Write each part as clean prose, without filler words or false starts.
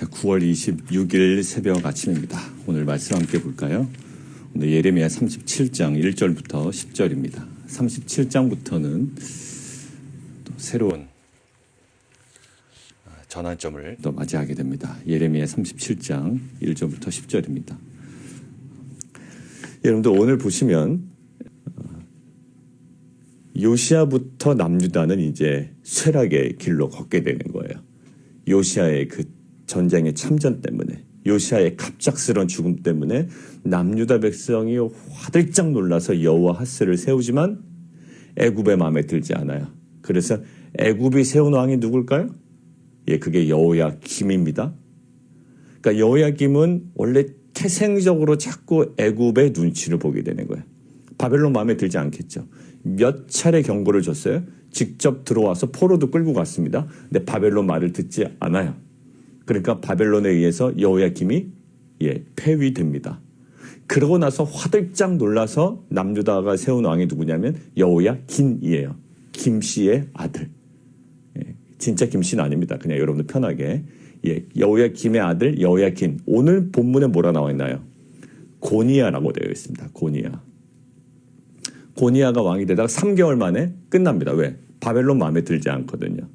자, 9월 26일 새벽 아침입니다. 오늘 말씀 함께 볼까요? 오늘 예레미야 37장 1절부터 10절입니다. 37장부터는 또 새로운 전환점을 또 맞이하게 됩니다. 예레미야 37장 1절부터 10절입니다. 여러분들 오늘 보시면 요시야부터 남유다는 이제 쇠락의 길로 걷게 되는 거예요. 요시야의 그 전쟁의 참전 때문에, 요시야의 갑작스러운 죽음 때문에 남유다 백성이 화들짝 놀라서 여호와 핫스를 세우지만 애굽의 마음에 들지 않아요. 그래서 애굽이 세운 왕이 누굴까요? 예, 그게 여호야김입니다. 그러니까 여호야김은 원래 태생적으로 자꾸 애굽의 눈치를 보게 되는 거예요. 바벨론 마음에 들지 않겠죠. 몇 차례 경고를 줬어요. 직접 들어와서 포로도 끌고 갔습니다. 근데 바벨론 말을 듣지 않아요. 그러니까 바벨론에 의해서 여호야김이 폐위됩니다. 그러고 나서 화들짝 놀라서 남유다가 세운 왕이 누구냐면 여호야긴이에요. 김씨의 아들. 진짜 김씨는 아닙니다. 그냥 여러분들 편하게. 여호야김의 아들 여호야긴. 오늘 본문에 뭐라 나와 있나요? 고니야라고 되어 있습니다. 고니야. 고니야가 왕이 되다가 3개월 만에 끝납니다. 왜? 바벨론 마음에 들지 않거든요.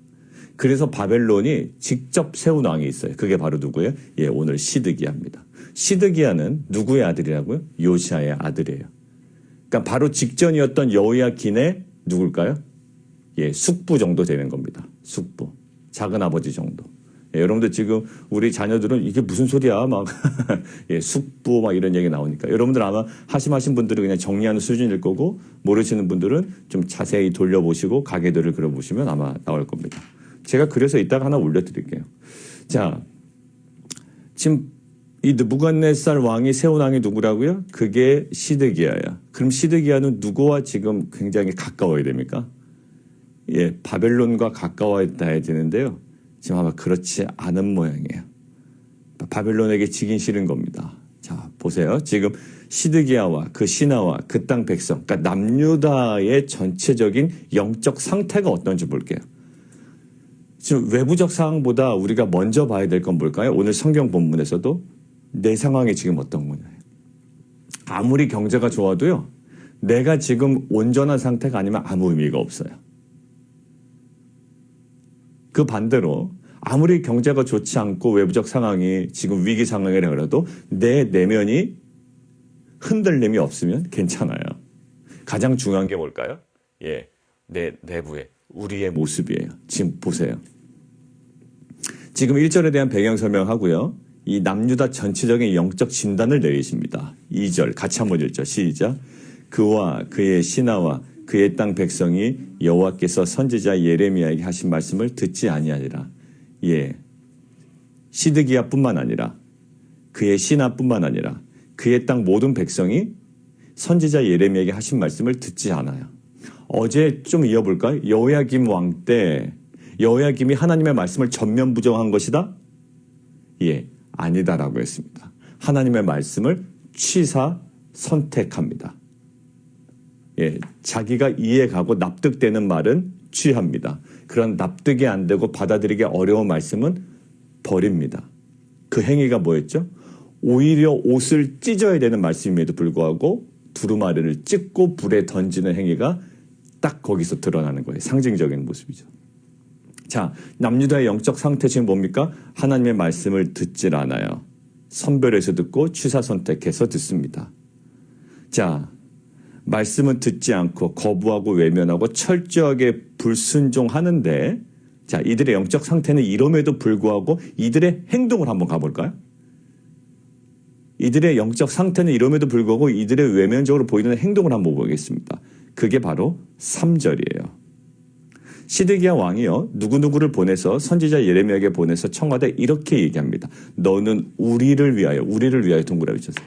그래서 바벨론이 직접 세운 왕이 있어요. 그게 바로 누구예요? 오늘 시드기야입니다. 시드기야는 누구의 아들이라고요? 요시야의 아들이에요. 그러니까 바로 직전이었던 여호야긴의 누굴까요? 숙부 정도 되는 겁니다. 숙부. 작은 아버지 정도. 여러분들 지금 우리 자녀들은 이게 무슨 소리야? 막 숙부 막 이런 얘기 나오니까 여러분들 아마 하신 분들은 그냥 정리하는 수준일 거고 모르시는 분들은 좀 자세히 돌려보시고 가계들을 그려보시면 아마 나올 겁니다. 제가 그래서 이따가 하나 올려드릴게요. 자, 지금 이 느부갓네살 왕이 세운 왕이 누구라고요? 그게 시드기야야. 그럼 시드기야는 누구와 지금 굉장히 가까워야 됩니까? 바벨론과 가까워야 되는데요. 지금 아마 그렇지 않은 모양이에요. 바벨론에게 지긴 싫은 겁니다. 자, 보세요. 지금 시드기야와 그 신하와 그 땅 백성, 그러니까 남유다의 전체적인 영적 상태가 어떤지 볼게요. 지금 외부적 상황보다 우리가 먼저 봐야 될 건 뭘까요? 오늘 성경 본문에서도 내 상황이 지금 어떤 거냐. 아무리 경제가 좋아도요, 내가 지금 온전한 상태가 아니면 아무 의미가 없어요. 그 반대로 아무리 경제가 좋지 않고 외부적 상황이 지금 위기 상황이라 그래도 내 내면이 흔들림이 없으면 괜찮아요. 가장 중요한 게 뭘까요? 내 내부의 우리의 모습이에요. 지금 보세요. 지금 1절에 대한 배경 설명하고요. 이 남유다 전체적인 영적 진단을 내리십니다. 2절 같이 한번 읽죠. 시작. 그와 그의 신하와 그의 땅 백성이 여호와께서 선지자 예레미야에게 하신 말씀을 듣지 아니하니라. 시드기야뿐만 아니라 그의 신하뿐만 아니라 그의 땅 모든 백성이 선지자 예레미야에게 하신 말씀을 듣지 않아요. 어제 좀 이어볼까요? 여호야김 왕 때 여호야김이 하나님의 말씀을 전면 부정한 것이다? 아니다라고 했습니다. 하나님의 말씀을 취사 선택합니다. 자기가 이해가고 납득되는 말은 취합니다. 그런 납득이 안 되고 받아들이기 어려운 말씀은 버립니다. 그 행위가 뭐였죠? 오히려 옷을 찢어야 되는 말씀임에도 불구하고 두루마리를 찢고 불에 던지는 행위가 딱 거기서 드러나는 거예요. 상징적인 모습이죠. 자, 남유다의 영적 상태 지금 뭡니까? 하나님의 말씀을 듣질 않아요. 선별해서 듣고 취사 선택해서 듣습니다. 자, 말씀은 듣지 않고 거부하고 외면하고 철저하게 불순종하는데, 자, 이들의 영적 상태는 이럼에도 불구하고 이들의 행동을 한번 가볼까요? 이들의 영적 상태는 이럼에도 불구하고 이들의 외면적으로 보이는 행동을 한번 보겠습니다. 그게 바로 3절이에요. 시드기야 왕이요, 누구누구를 보내서 선지자 예레미야에게 보내서 청하되 이렇게 얘기합니다. 너는 우리를 위하여 동그라미 쳐서.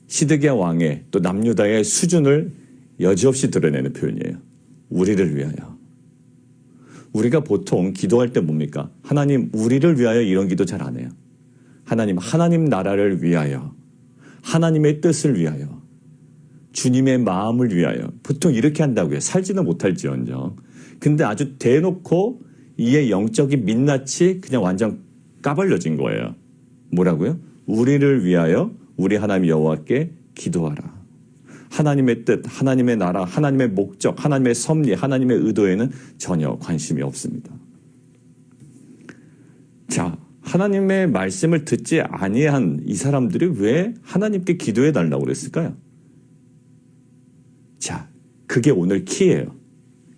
시드기야 왕의 또 남유다의 수준을 여지없이 드러내는 표현이에요. 우리를 위하여. 우리가 보통 기도할 때 뭡니까? 하나님 우리를 위하여 이런 기도 잘 안 해요. 하나님 나라를 위하여, 하나님의 뜻을 위하여, 주님의 마음을 위하여. 보통 이렇게 한다고요. 살지는 못할지언정. 근데 아주 대놓고 이의 영적인 민낯이 그냥 완전 까발려진 거예요. 뭐라고요? 우리를 위하여 우리 하나님 여호와께 기도하라. 하나님의 뜻, 하나님의 나라, 하나님의 목적, 하나님의 섭리, 하나님의 의도에는 전혀 관심이 없습니다. 자, 하나님의 말씀을 듣지 아니한 이 사람들이 왜 하나님께 기도해 달라고 그랬을까요? 자, 그게 오늘 키예요.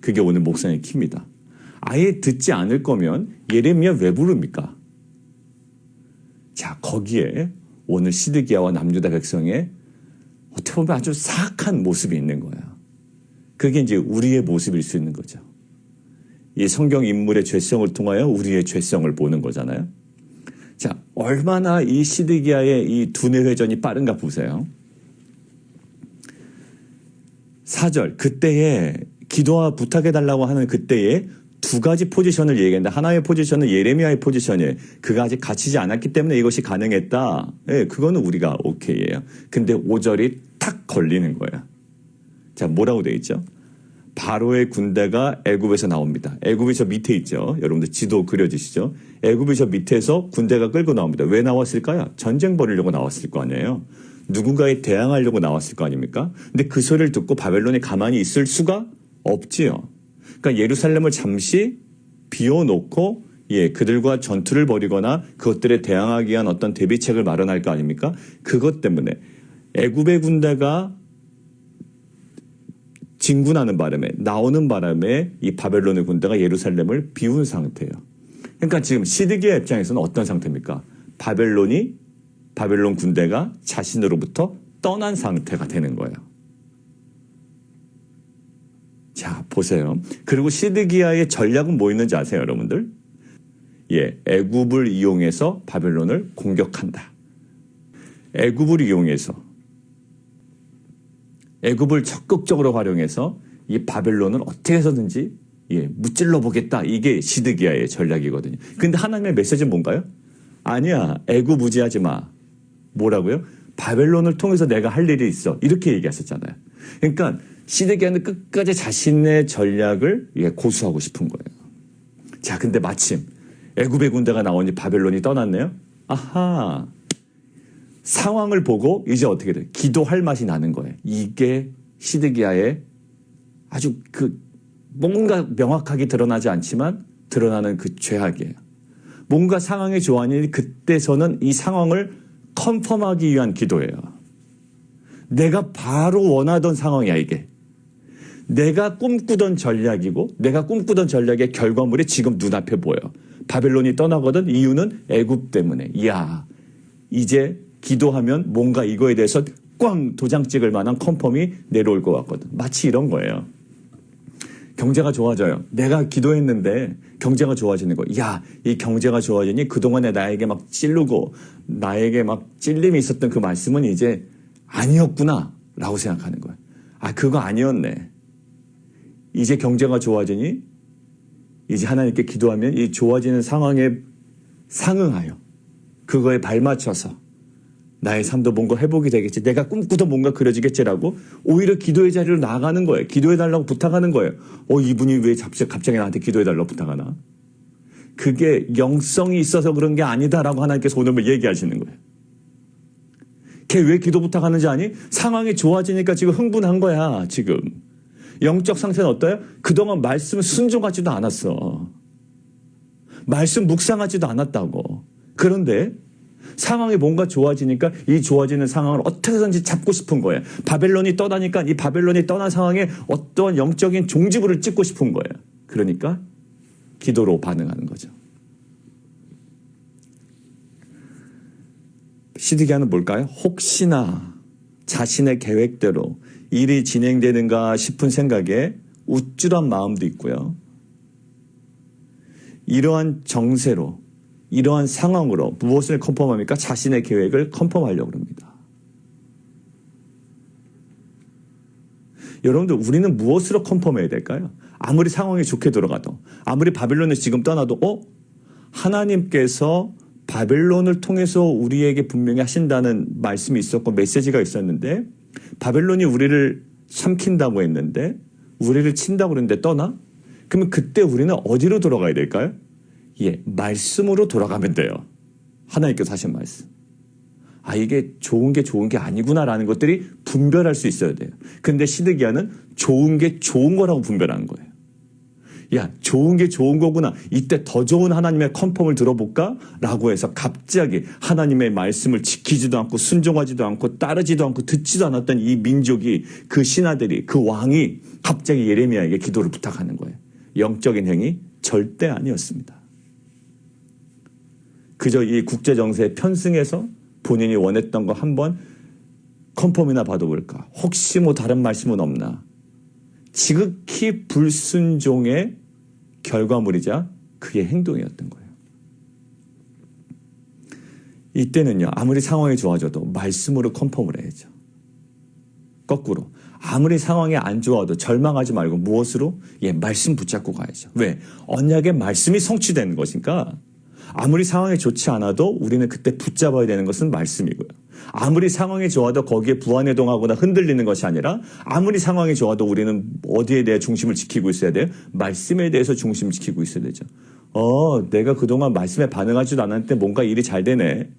그게 오늘 목상의 키입니다. 아예 듣지 않을 거면 예레미야 왜 부릅니까? 자, 거기에 오늘 시드기야와 남유다 백성의 어떻게 보면 아주 사악한 모습이 있는 거야. 그게 이제 우리의 모습일 수 있는 거죠. 이 성경 인물의 죄성을 통하여 우리의 죄성을 보는 거잖아요. 자, 얼마나 이 시드기야의 이 두뇌 회전이 빠른가 보세요. 4절, 그때에 기도와 부탁해달라고 하는 그때에 두 가지 포지션을 얘기했는데 하나의 포지션은 예레미야의 포지션이에요. 그가 아직 갇히지 않았기 때문에 이것이 가능했다. 예, 그거는 우리가 오케이예요. 근데 5절이 탁 걸리는 거예요. 자, 뭐라고 되어 있죠? 바로의 군대가 애굽에서 나옵니다. 애굽이 저 밑에 있죠. 여러분들 지도 그려지시죠? 애굽이 저 밑에서 군대가 끌고 나옵니다. 왜 나왔을까요? 전쟁 벌이려고 나왔을 거 아니에요. 누군가에 대항하려고 나왔을 거 아닙니까? 근데 그 소리를 듣고 바벨론이 가만히 있을 수가 없지요. 그러니까 예루살렘을 잠시 비워놓고 그들과 전투를 벌이거나 그것들에 대항하기 위한 어떤 대비책을 마련할 거 아닙니까? 그것 때문에 애굽의 군대가 진군하는 바람에 나오는 바람에 이 바벨론의 군대가 예루살렘을 비운 상태예요. 그러니까 지금 시드기야 입장에서는 어떤 상태입니까? 바벨론 군대가 자신으로부터 떠난 상태가 되는 거예요. 자, 보세요. 그리고 시드기야의 전략은 뭐 있는지 아세요, 여러분들? 애굽을 이용해서 바벨론을 공격한다. 애굽을 이용해서 애굽을 적극적으로 활용해서 이 바벨론을 어떻게 해서든지 무찔러 보겠다. 이게 시드기야의 전략이거든요. 근데 하나님의 메시지는 뭔가요? 아니야, 애굽 무지하지 마. 뭐라고요? 바벨론을 통해서 내가 할 일이 있어. 이렇게 얘기하셨잖아요. 그러니까 시드기야는 끝까지 자신의 전략을 고수하고 싶은 거예요. 자, 근데 마침 애굽의 군대가 나오니 바벨론이 떠났네요. 아하, 상황을 보고 이제 어떻게 돼? 기도할 맛이 나는 거예요. 이게 시드기야의 아주 뭔가 명확하게 드러나지 않지만 드러나는 그 죄악이에요. 뭔가 상황이 좋아하니 그때서는 이 상황을 컨펌하기 위한 기도예요. 내가 바로 원하던 상황이야, 이게. 내가 꿈꾸던 전략이고 내가 꿈꾸던 전략의 결과물이 지금 눈앞에 보여. 바벨론이 떠나거든. 이유는 애굽 때문에. 이야, 이제 기도하면 뭔가 이거에 대해서 꽝 도장 찍을 만한 컨펌이 내려올 것 같거든. 마치 이런 거예요. 경제가 좋아져요. 내가 기도했는데 경제가 좋아지는 거. 야, 이 경제가 좋아지니 그동안에 나에게 막 찌르고 나에게 막 찔림이 있었던 그 말씀은 이제 아니었구나 라고 생각하는 거예요. 아, 그거 아니었네. 이제 경제가 좋아지니 이제 하나님께 기도하면 이 좋아지는 상황에 상응하여 그거에 발맞춰서 나의 삶도 뭔가 회복이 되겠지. 내가 꿈꾸던 뭔가 그려지겠지라고 오히려 기도의 자리로 나아가는 거예요. 기도해달라고 부탁하는 거예요. 이분이 왜 갑자기 나한테 기도해달라고 부탁하나? 그게 영성이 있어서 그런 게 아니다라고 하나님께서 오늘 얘기하시는 거예요. 걔 왜 기도 부탁하는지 아니? 상황이 좋아지니까 지금 흥분한 거야, 지금. 영적 상태는 어때요? 그동안 말씀을 순종하지도 않았어. 말씀 묵상하지도 않았다고. 그런데 상황이 뭔가 좋아지니까 이 좋아지는 상황을 어떻게든지 잡고 싶은 거예요. 바벨론이 떠나니까 이 바벨론이 떠난 상황에 어떤 영적인 종지부를 찍고 싶은 거예요. 그러니까 기도로 반응하는 거죠. 시드기야는 뭘까요? 혹시나 자신의 계획대로 일이 진행되는가 싶은 생각에 우쭐한 마음도 있고요. 이러한 정세로 이러한 상황으로 무엇을 컨펌합니까? 자신의 계획을 컨펌하려고 합니다. 여러분들, 우리는 무엇으로 컨펌해야 될까요? 아무리 상황이 좋게 돌아가도, 아무리 바벨론을 지금 떠나도 하나님께서 바벨론을 통해서 우리에게 분명히 하신다는 말씀이 있었고 메시지가 있었는데 바벨론이 우리를 삼킨다고 했는데 우리를 친다고 그랬는데 떠나? 그러면 그때 우리는 어디로 돌아가야 될까요? 예, 말씀으로 돌아가면 돼요. 하나님께서 하신 말씀. 아, 이게 좋은 게 아니구나라는 것들이 분별할 수 있어야 돼요. 근데 시드기야는 좋은 게 좋은 거라고 분별하는 거예요. 야, 좋은 게 좋은 거구나. 이때 더 좋은 하나님의 컨펌을 들어볼까? 라고 해서 갑자기 하나님의 말씀을 지키지도 않고 순종하지도 않고 따르지도 않고 듣지도 않았던 이 민족이, 그 신하들이, 그 왕이 갑자기 예레미야에게 기도를 부탁하는 거예요. 영적인 행위 절대 아니었습니다. 그저 이 국제정세에 편승해서 본인이 원했던 거 한번 컨펌이나 받아볼까? 혹시 뭐 다른 말씀은 없나? 지극히 불순종의 결과물이자 그의 행동이었던 거예요. 이때는요, 아무리 상황이 좋아져도 말씀으로 컨펌을 해야죠. 거꾸로 아무리 상황이 안 좋아도 절망하지 말고 무엇으로? 예, 말씀 붙잡고 가야죠. 왜? 언약의 말씀이 성취되는 것이니까. 아무리 상황이 좋지 않아도 우리는 그때 붙잡아야 되는 것은 말씀이고요. 아무리 상황이 좋아도 거기에 부안해동하거나 흔들리는 것이 아니라, 아무리 상황이 좋아도 우리는 어디에 대해 중심을 지키고 있어야 돼요? 말씀에 대해서 중심 지키고 있어야 되죠. 내가 그동안 말씀에 반응하지도 않았는데 뭔가 일이 잘 되네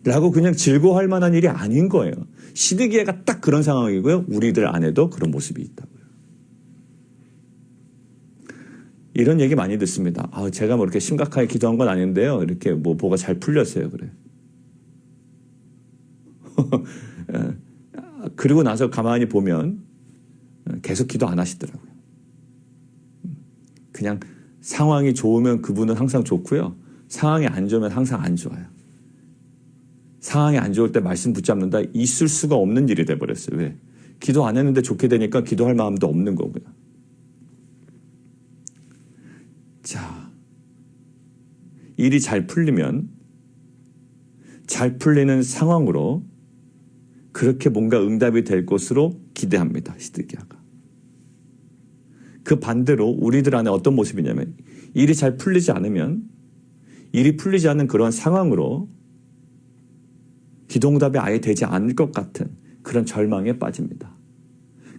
라고 그냥 즐거워할 만한 일이 아닌 거예요. 시드기야가 딱 그런 상황이고요. 우리들 안에도 그런 모습이 있다고요. 이런 얘기 많이 듣습니다. 제가 뭐 이렇게 심각하게 기도한 건 아닌데요. 이렇게 뭐가 잘 풀렸어요. 그래. 그리고 나서 가만히 보면 계속 기도 안 하시더라고요. 그냥 상황이 좋으면 그분은 항상 좋고요. 상황이 안 좋으면 항상 안 좋아요. 상황이 안 좋을 때 말씀 붙잡는다? 있을 수가 없는 일이 돼버렸어요. 왜? 기도 안 했는데 좋게 되니까 기도할 마음도 없는 거고요. 자, 일이 잘 풀리면 잘 풀리는 상황으로 그렇게 뭔가 응답이 될 것으로 기대합니다. 시드기야가. 그 반대로 우리들 안에 어떤 모습이냐면, 일이 잘 풀리지 않으면 일이 풀리지 않는 그런 상황으로 기도응답이 아예 되지 않을 것 같은 그런 절망에 빠집니다.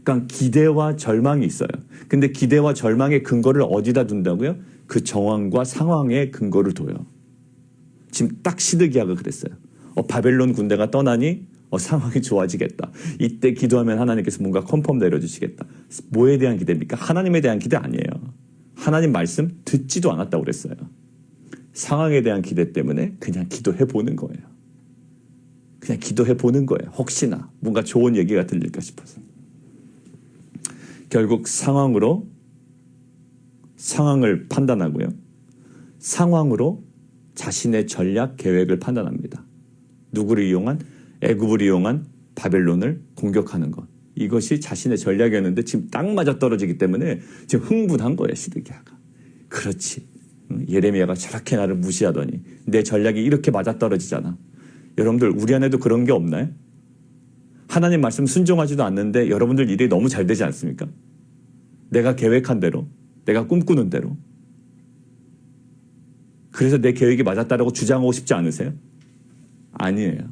그러니까 기대와 절망이 있어요. 근데 기대와 절망의 근거를 어디다 둔다고요? 그 정황과 상황의 근거를 둬요. 지금 딱 시드기야가 그랬어요. 바벨론 군대가 떠나니 상황이 좋아지겠다. 이때 기도하면 하나님께서 뭔가 컨펌 내려주시겠다. 뭐에 대한 기대입니까? 하나님에 대한 기대 아니에요. 하나님 말씀 듣지도 않았다고 그랬어요. 상황에 대한 기대 때문에 그냥 기도해보는 거예요. 그냥 기도해보는 거예요. 혹시나 뭔가 좋은 얘기가 들릴까 싶어서. 결국 상황으로 상황을 판단하고요. 상황으로 자신의 전략 계획을 판단합니다. 누구를 이용한? 애굽을 이용한 바벨론을 공격하는 것. 이것이 자신의 전략이었는데 지금 딱 맞아떨어지기 때문에 지금 흥분한 거예요. 시드기야가. 그렇지. 예레미야가 저렇게 나를 무시하더니 내 전략이 이렇게 맞아떨어지잖아. 여러분들 우리 안에도 그런 게 없나요? 하나님 말씀 순종하지도 않는데 여러분들 일이 너무 잘 되지 않습니까? 내가 계획한 대로, 내가 꿈꾸는 대로. 그래서 내 계획이 맞았다라고 주장하고 싶지 않으세요? 아니에요.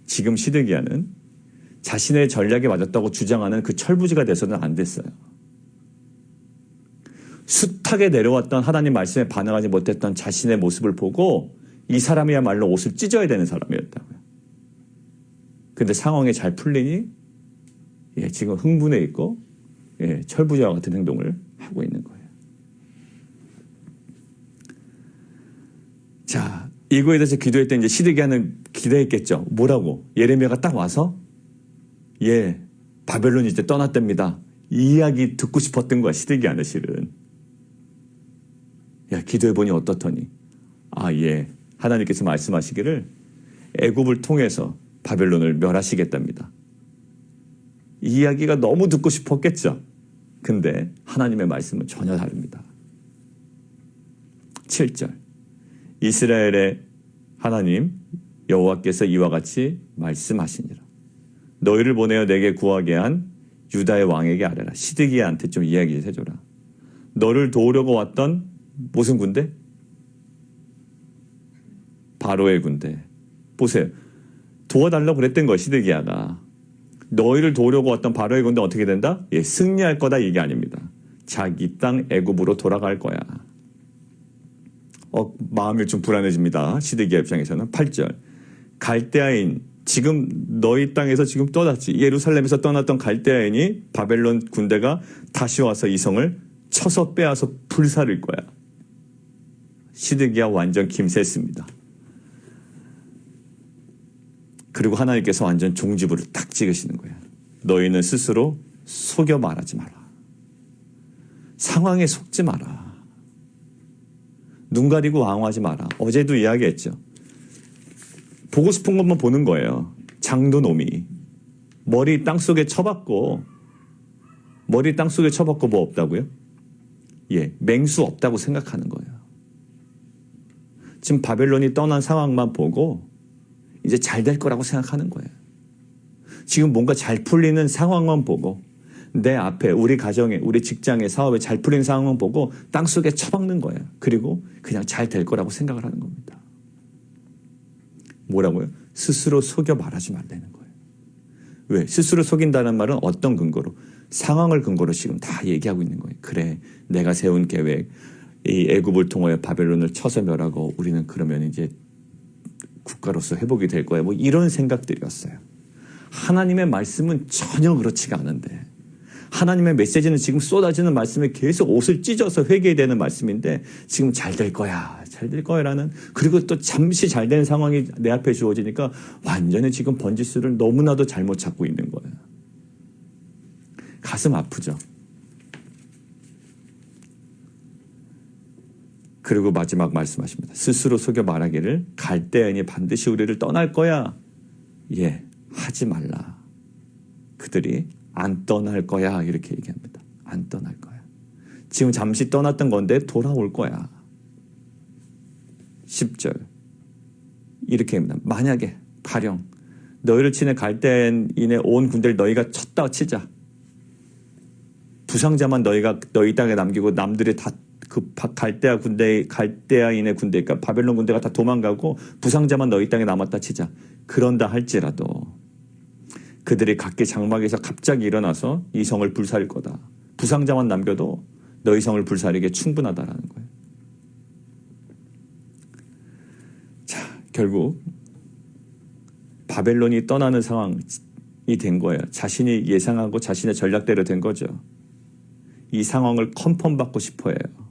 지금 시드기야는 자신의 전략이 맞았다고 주장하는 그 철부지가 돼서는 안 됐어요. 숱하게 내려왔던 하나님 말씀에 반응하지 못했던 자신의 모습을 보고 이 사람이야말로 옷을 찢어야 되는 사람이었다고요. 근데 상황이 잘 풀리니 지금 흥분해 있고 철부지와 같은 행동을 하고 있는 거예요. 자, 이거에 대해서 기도할 때 이제 시드기야는 기대했겠죠. 뭐라고? 예레미야가 딱 와서 바벨론이 이제 떠났답니다. 이 이야기 듣고 싶었던 거야. 시드기야는 실은. 기도해보니 어떻더니 하나님께서 말씀하시기를 애굽을 통해서 바벨론을 멸하시겠답니다. 이 이야기가 너무 듣고 싶었겠죠. 근데 하나님의 말씀은 전혀 다릅니다. 7절 이스라엘의 하나님 여호와께서 이와 같이 말씀하시니라. 너희를 보내어 내게 구하게 한 유다의 왕에게 아뢰라. 시드기야한테 좀 이야기 해줘라. 너를 도우려고 왔던 무슨 군대? 바로의 군대. 보세요. 도와달라고 그랬던 거예요. 시드기야가. 너희를 도우려고 왔던 바로의 군대 어떻게 된다? 승리할 거다 이게 아닙니다. 자기 땅 애굽으로 돌아갈 거야. 마음이 좀 불안해집니다. 시드기야 입장에서는. 8절. 갈대아인, 지금 너희 땅에서 지금 떠났지. 예루살렘에서 떠났던 갈대아인이 바벨론 군대가 다시 와서 이 성을 쳐서 빼앗아 불살릴 거야. 시드기야 완전 김새습니다. 그리고 하나님께서 완전 종지부를 딱 찍으시는 거예요. 너희는 스스로 속여 말하지 마라. 상황에 속지 마라. 눈 가리고 왕하지 마라. 어제도 이야기했죠. 보고 싶은 것만 보는 거예요. 장도놈이. 머리 땅속에 쳐박고 뭐 없다고요? 예, 맹수 없다고 생각하는 거예요. 지금 바벨론이 떠난 상황만 보고 이제 잘 될 거라고 생각하는 거예요. 지금 뭔가 잘 풀리는 상황만 보고 내 앞에 우리 가정에 우리 직장에 사업에 잘 풀리는 상황만 보고 땅속에 처박는 거예요. 그리고 그냥 잘 될 거라고 생각을 하는 겁니다. 뭐라고요? 스스로 속여 말하지 말라는 거예요. 왜? 스스로 속인다는 말은 어떤 근거로? 상황을 근거로 지금 다 얘기하고 있는 거예요. 그래, 내가 세운 계획, 이 애굽을 통하여 바벨론을 쳐서 멸하고 우리는 그러면 이제 국가로서 회복이 될 거야. 뭐 이런 생각들이었어요. 하나님의 말씀은 전혀 그렇지가 않은데, 하나님의 메시지는 지금 쏟아지는 말씀에 계속 옷을 찢어서 회개되는 말씀인데 지금 잘 될 거야, 잘 될 거야라는, 그리고 또 잠시 잘 되는 상황이 내 앞에 주어지니까 완전히 지금 번지수를 너무나도 잘못 찾고 있는 거예요. 가슴 아프죠. 그리고 마지막 말씀하십니다. 스스로 속여 말하기를 갈대아인이 반드시 우리를 떠날 거야. 예, 하지 말라. 그들이 안 떠날 거야. 이렇게 얘기합니다. 안 떠날 거야. 지금 잠시 떠났던 건데 돌아올 거야. 10절. 이렇게 합니다. 만약에 가령 너희를 치는 갈대아인의 온 군대를 너희가 쳤다 치자. 부상자만 너희가 너희 땅에 남기고 남들이 다 그 갈대아인의 군대, 그러니까 바벨론 군대가 다 도망가고 부상자만 너희 땅에 남았다 치자. 그런다 할지라도 그들이 각기 장막에서 갑자기 일어나서 이 성을 불살릴 거다. 부상자만 남겨도 너희 성을 불살리기에 충분하다라는 거예요. 자, 결국 바벨론이 떠나는 상황이 된 거예요. 자신이 예상하고 자신의 전략대로 된 거죠. 이 상황을 컨펌받고 싶어 해요.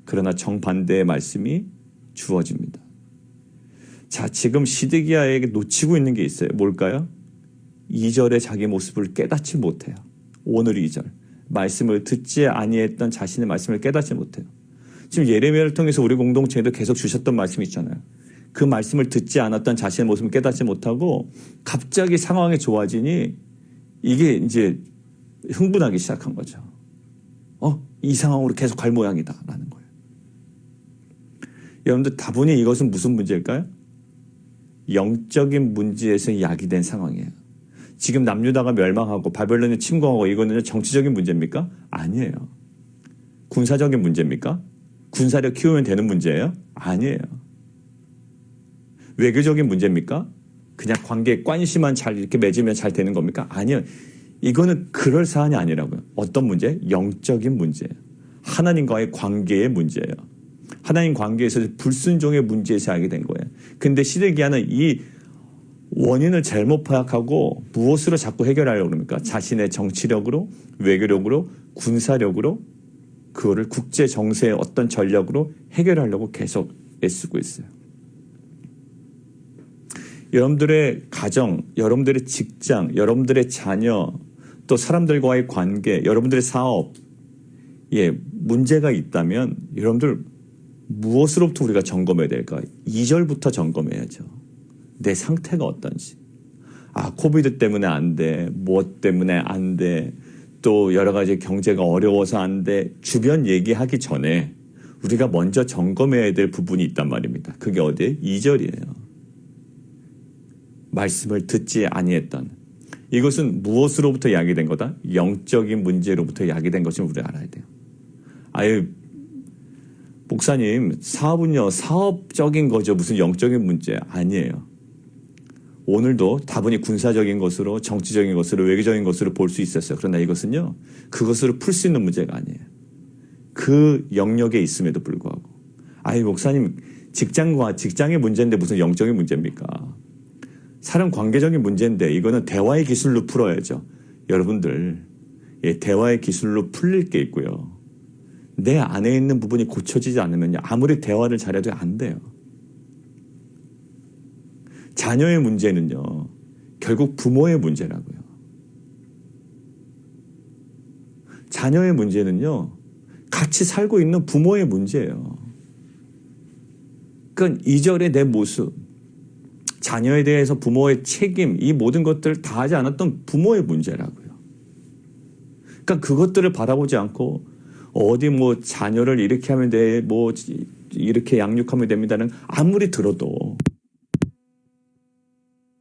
그러나 정반대의 말씀이 주어집니다. 자, 지금 시드기야에게 놓치고 있는 게 있어요. 뭘까요? 2절의 자기 모습을 깨닫지 못해요. 오늘 2절. 말씀을 듣지 아니했던 자신의 말씀을 깨닫지 못해요. 지금 예레미야를 통해서 우리 공동체에도 계속 주셨던 말씀이 있잖아요. 그 말씀을 듣지 않았던 자신의 모습을 깨닫지 못하고 갑자기 상황이 좋아지니 이게 이제 흥분하기 시작한 거죠. 이 상황으로 계속 갈 모양이다 라는 거예요. 여러분들 다분히 이것은 무슨 문제일까요? 영적인 문제에서 야기된 상황이에요. 지금 남유다가 멸망하고 바벨론이 침공하고 이거는 정치적인 문제입니까? 아니에요. 군사적인 문제입니까? 군사력 키우면 되는 문제예요? 아니에요. 외교적인 문제입니까? 그냥 관계에 관심만 잘 이렇게 맺으면 잘 되는 겁니까? 아니에요. 이거는 그럴 사안이 아니라고요. 어떤 문제? 영적인 문제예요. 하나님과의 관계의 문제예요. 하나님 관계에서 불순종의 문제에서 하게 된 거예요. 근데 시드기야는 이 원인을 잘못 파악하고 무엇으로 자꾸 해결하려고 합니까? 자신의 정치력으로, 외교력으로, 군사력으로 그거를 국제 정세의 어떤 전략으로 해결하려고 계속 애쓰고 있어요. 여러분들의 가정, 여러분들의 직장, 여러분들의 자녀, 또 사람들과의 관계, 여러분들의 사업, 문제가 있다면 여러분들 무엇으로부터 우리가 점검해야 될까? 2절부터 점검해야죠. 내 상태가 어떤지. 코비드 때문에 안 돼. 무엇 때문에 안 돼. 또 여러 가지 경제가 어려워서 안 돼. 주변 얘기하기 전에 우리가 먼저 점검해야 될 부분이 있단 말입니다. 그게 어디에? 2절이에요. 말씀을 듣지 아니했던. 이것은 무엇으로부터 야기된 거다? 영적인 문제로부터 야기된 것을 우리가 알아야 돼요. 목사님, 사업은요, 사업적인 거죠. 무슨 영적인 문제 아니에요. 오늘도 다분히 군사적인 것으로, 정치적인 것으로, 외교적인 것으로 볼 수 있었어요. 그러나 이것은요, 그것으로 풀 수 있는 문제가 아니에요. 그 영역에 있음에도 불구하고. 아이, 목사님, 직장의 문제인데 무슨 영적인 문제입니까? 사람 관계적인 문제인데 이거는 대화의 기술로 풀어야죠. 여러분들, 대화의 기술로 풀릴 게 있고요. 내 안에 있는 부분이 고쳐지지 않으면요, 아무리 대화를 잘해도 안 돼요. 자녀의 문제는요, 결국 부모의 문제라고요. 자녀의 문제는요, 같이 살고 있는 부모의 문제예요. 그러니까 2절의 내 모습, 자녀에 대해서 부모의 책임, 이 모든 것들을 다 하지 않았던 부모의 문제라고요. 그러니까 그것들을 바라보지 않고 어디 뭐 자녀를 이렇게 하면 돼, 뭐 이렇게 양육하면 됩니다는 아무리 들어도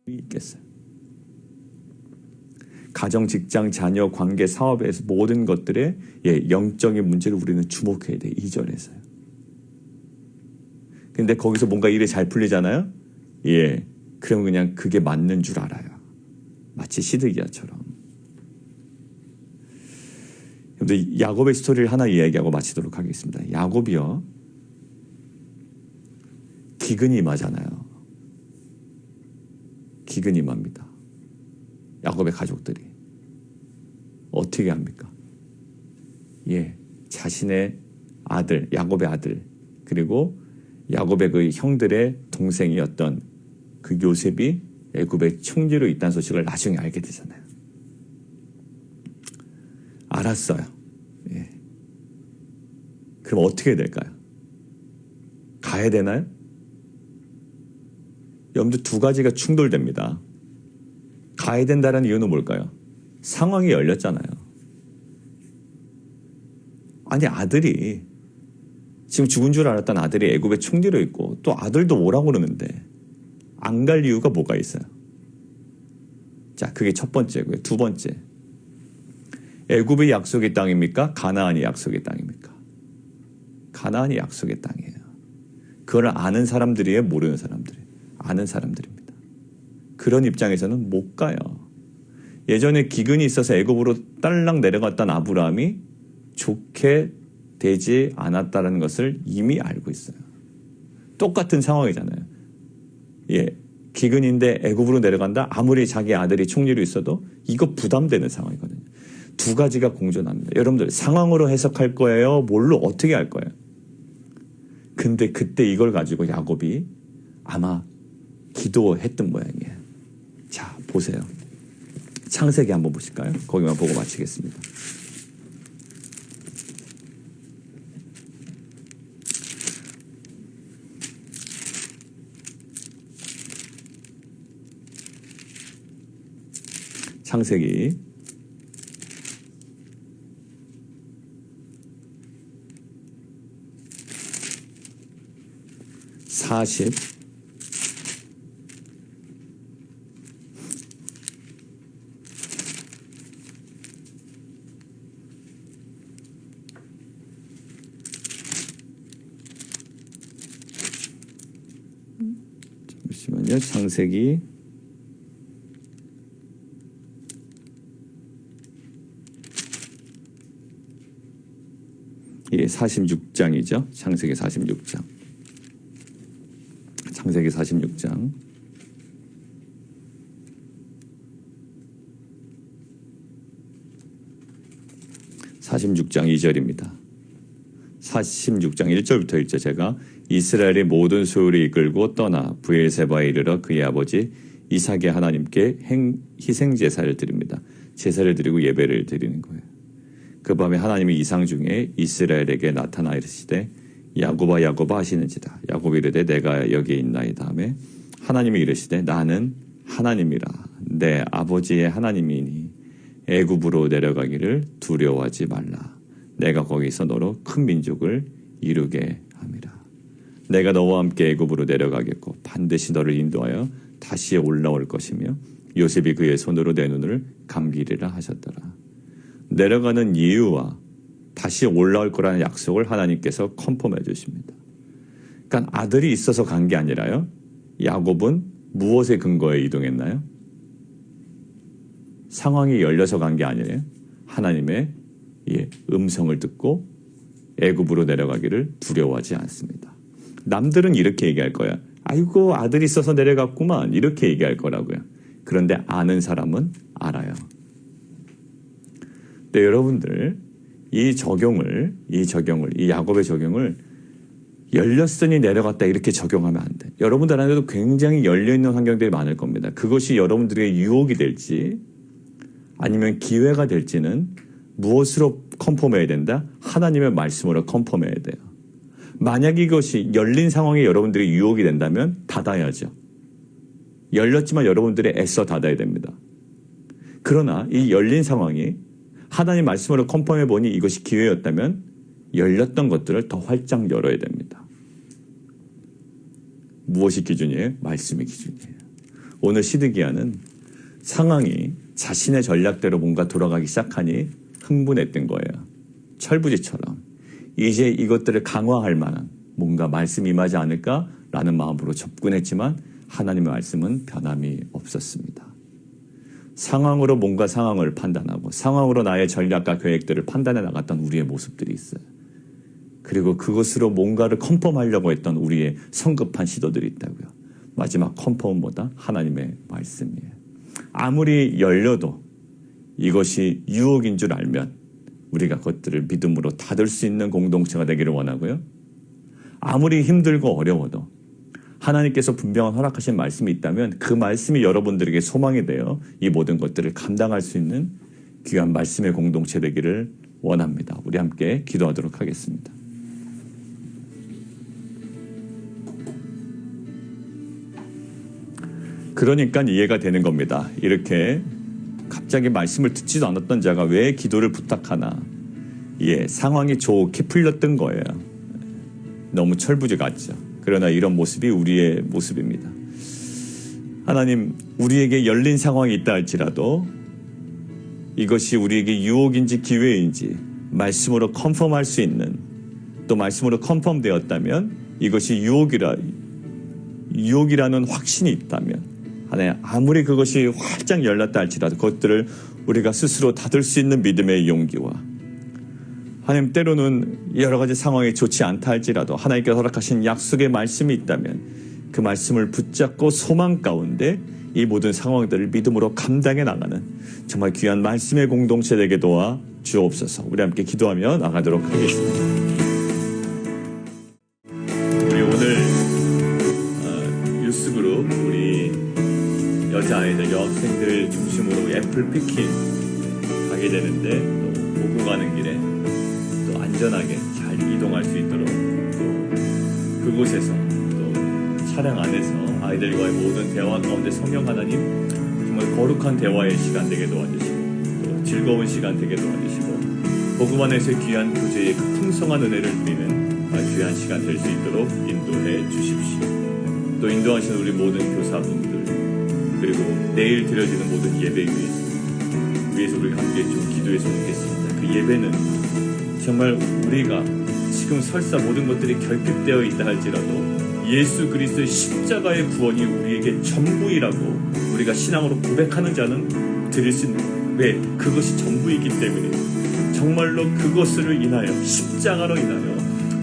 있겠어요. 가정, 직장, 자녀, 관계, 사업에서 모든 것들의 영적인 문제를 우리는 주목해야 돼. 2절에서요. 근데 거기서 뭔가 일이 잘 풀리잖아요. 그럼 그냥 그게 맞는 줄 알아요. 마치 시드기야처럼. 근데 야곱의 스토리를 하나 이야기하고 마치도록 하겠습니다. 야곱이요, 기근이 임하잖아요. 기근이 임합니다. 야곱의 가족들이 어떻게 합니까? 자신의 아들, 야곱의 아들, 그리고 야곱의 그 형들의 동생이었던 그 요셉이 애굽의 총리로 있다는 소식을 나중에 알게 되잖아요. 알았어요. 그럼 어떻게 될까요? 가야 되나요? 여러분들 두 가지가 충돌됩니다. 가야 된다는 이유는 뭘까요? 상황이 열렸잖아요. 아니, 아들이, 지금 죽은 줄 알았던 아들이 애굽의 총리로 있고 또 아들도 오라고 그러는데 안 갈 이유가 뭐가 있어요? 자, 그게 첫 번째고요. 두 번째, 애굽이 약속의 땅입니까? 가나안이 약속의 땅입니까? 가나안이 약속의 땅이에요. 그걸 아는 사람들이에요? 모르는 사람들이에요? 아는 사람들입니다. 그런 입장에서는 못 가요. 예전에 기근이 있어서 애굽으로 딸랑 내려갔던 아브라함이 좋게 되지 않았다는 것을 이미 알고 있어요. 똑같은 상황이잖아요. 기근인데 애굽으로 내려간다? 아무리 자기 아들이 총리로 있어도 이거 부담되는 상황이거든요. 두 가지가 공존합니다. 여러분들, 상황으로 해석할 거예요? 뭘로 어떻게 할 거예요? 근데 그때 이걸 가지고 야곱이 아마 기도했던 모양이에요. 자, 보세요. 창세기 한번 보실까요? 거기만 보고 마치겠습니다. 창세기 40 잠시만요. 창세기 46장이죠. 창세기 46장. 창세기 46장. 46장 2절입니다. 46장 1절부터 읽죠. 제가 이스라엘의 모든 소유를 이끌고 떠나 브엘세바에 이르러 그의 아버지 이삭의 하나님께 희생제사를 드립니다. 제사를 드리고 예배를 드리는 거예요. 그 밤에 하나님이 이상 중에 이스라엘에게 나타나 이르시되 야곱아 야곱아 하시는지라. 야곱이 이르되 내가 여기 있나이다 하매 하나님이 이르시되 나는 하나님이라 내 아버지의 하나님이니 애굽으로 내려가기를 두려워하지 말라. 내가 거기서 너로 큰 민족을 이루게 함이라. 내가 너와 함께 애굽으로 내려가겠고 반드시 너를 인도하여 다시 올라올 것이며 요셉이 그의 손으로 내 눈을 감기리라 하셨더라. 내려가는 이유와 다시 올라올 거라는 약속을 하나님께서 컨펌해 주십니다. 그러니까 아들이 있어서 간 게 아니라요. 야곱은 무엇에 근거해 이동했나요? 상황이 열려서 간 게 아니에요. 하나님의 음성을 듣고 애굽으로 내려가기를 두려워하지 않습니다. 남들은 이렇게 얘기할 거야. 아이고 아들이 있어서 내려갔구만 이렇게 얘기할 거라고요. 그런데 아는 사람은 알아요. 근데 여러분들 이 야곱의 적용을 열렸으니 내려갔다 이렇게 적용하면 안 돼. 여러분들 안에도 굉장히 열려있는 환경들이 많을 겁니다. 그것이 여러분들에게 유혹이 될지 아니면 기회가 될지는 무엇으로 컨펌해야 된다? 하나님의 말씀으로 컨펌해야 돼요. 만약 이것이 열린 상황에 여러분들이 유혹이 된다면 닫아야죠. 열렸지만 여러분들이 애써 닫아야 됩니다. 그러나 이 열린 상황이 하나님 말씀으로 컨펌해 보니 이것이 기회였다면 열렸던 것들을 더 활짝 열어야 됩니다. 무엇이 기준이에요? 말씀이 기준이에요. 오늘 시드기야는 상황이 자신의 전략대로 뭔가 돌아가기 시작하니 흥분했던 거예요. 철부지처럼. 이제 이것들을 강화할 만한 뭔가 말씀이 임하지 않을까라는 마음으로 접근했지만 하나님의 말씀은 변함이 없었습니다. 상황으로 뭔가 상황을 판단하고 상황으로 나의 전략과 계획들을 판단해 나갔던 우리의 모습들이 있어요. 그리고 그것으로 뭔가를 컨펌하려고 했던 우리의 성급한 시도들이 있다고요. 마지막 컨펌보다 하나님의 말씀이에요. 아무리 열려도 이것이 유혹인 줄 알면 우리가 그것들을 믿음으로 닫을 수 있는 공동체가 되기를 원하고요. 아무리 힘들고 어려워도 하나님께서 분명한 허락하신 말씀이 있다면 그 말씀이 여러분들에게 소망이 되어 이 모든 것들을 감당할 수 있는 귀한 말씀의 공동체 되기를 원합니다. 우리 함께 기도하도록 하겠습니다. 그러니까 이해가 되는 겁니다. 이렇게 갑자기 말씀을 듣지도 않았던 자가 왜 기도를 부탁하나. 상황이 좋게 풀렸던 거예요. 너무 철부지 같죠. 그러나 이런 모습이 우리의 모습입니다. 하나님, 우리에게 열린 상황이 있다 할지라도 이것이 우리에게 유혹인지 기회인지 말씀으로 컨펌할 수 있는, 또 말씀으로 컨펌되었다면 이것이 유혹이라는 확신이 있다면 하나님, 아무리 그것이 활짝 열렸다 할지라도 그것들을 우리가 스스로 닫을 수 있는 믿음의 용기와, 하나님, 때로는 여러 가지 상황이 좋지 않다 할지라도 하나님께서 허락하신 약속의 말씀이 있다면 그 말씀을 붙잡고 소망 가운데 이 모든 상황들을 믿음으로 감당해 나가는 정말 귀한 말씀의 공동체 되게 도와 주옵소서. 우리 함께 기도하며 나가도록 하겠습니다. 우리 오늘 유스그룹 우리 여자아이들, 여학생들 중심으로 애플 피킹 가게 되는데, 또 오고 가는 길에 또 안전하게 잘 이동할 수 있도록 또 그곳에서 또 차량 안에서 아이들과의 모든 대화 가운데 성령 하나님 정말 거룩한 대화의 시간 되게 도와주시고 또 즐거운 시간 되게 도와주시고 복음 안에서의 귀한 교제의 그 풍성한 은혜를 누리는 귀한 시간 될 수 있도록 인도해 주십시오. 또 인도하시는 우리 모든 교사분들, 그리고 내일 드려지는 모든 예배 위해서 우리가 함께 좀 기도했으면 좋겠습니다. 그 예배는 정말 우리가 지금 설사 모든 것들이 결핍되어 있다 할지라도 예수 그리스도의 십자가의 구원이 우리에게 전부이라고 우리가 신앙으로 고백하는 자는 드릴 수 있는, 왜? 그것이 전부이기 때문에 정말로 그것을 인하여, 십자가로 인하여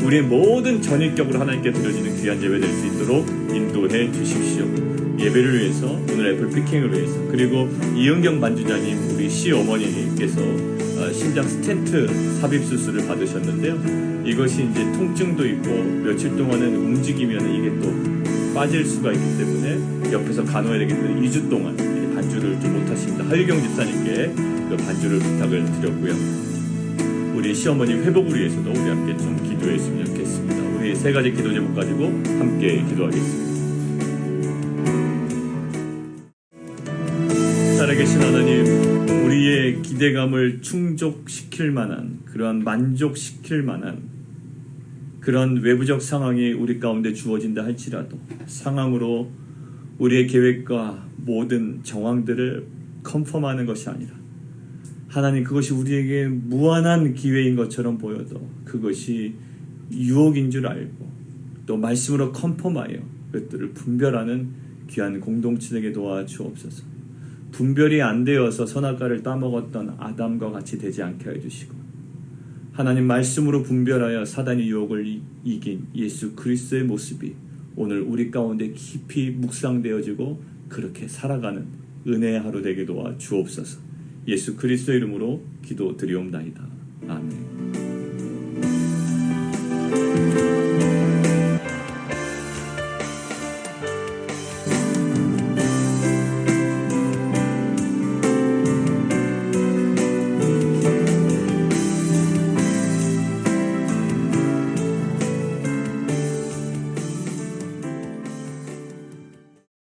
우리의 모든 전인격으로 하나님께 드려지는 귀한 예배 될 수 있도록 인도해 주십시오. 예배를 위해서, 오늘 애플 피킹을 위해서, 그리고 이은경 반주자님, 우리 시어머니께서 심장 스텐트 삽입 수술을 받으셨는데요. 이것이 이제 통증도 있고 며칠 동안은 움직이면 이게 또 빠질 수가 있기 때문에 옆에서 간호해야 되기 때문에 2주 동안 반주를 좀 못하십니다. 하유경 집사님께 그 반주를 부탁을 드렸고요. 우리 시어머니 회복을 위해서도 우리 함께 좀 기도했으면 좋겠습니다. 우리 세 가지 기도 제목 가지고 함께 기도하겠습니다. 살아계신 하나님, 우리의 기대감을 충족시킬 만한, 그러한 만족시킬 만한 그런 외부적 상황이 우리 가운데 주어진다 할지라도 상황으로 우리의 계획과 모든 정황들을 컨펌하는 것이 아니라, 하나님, 그것이 우리에게 무한한 기회인 것처럼 보여도 그것이 유혹인 줄 알고 또 말씀으로 컨펌하여 그것들을 분별하는 귀한 공동체 되게 도와주옵소서. 분별이 안 되어서 선악과를 따먹었던 아담과 같이 되지 않게 해주시고, 하나님 말씀으로 분별하여 사단의 유혹을 이긴 예수 그리스도의 모습이 오늘 우리 가운데 깊이 묵상되어지고 그렇게 살아가는 은혜의 하루 되게 도와주옵소서. 예수 그리스도 이름으로 기도드리옵나이다. 아멘.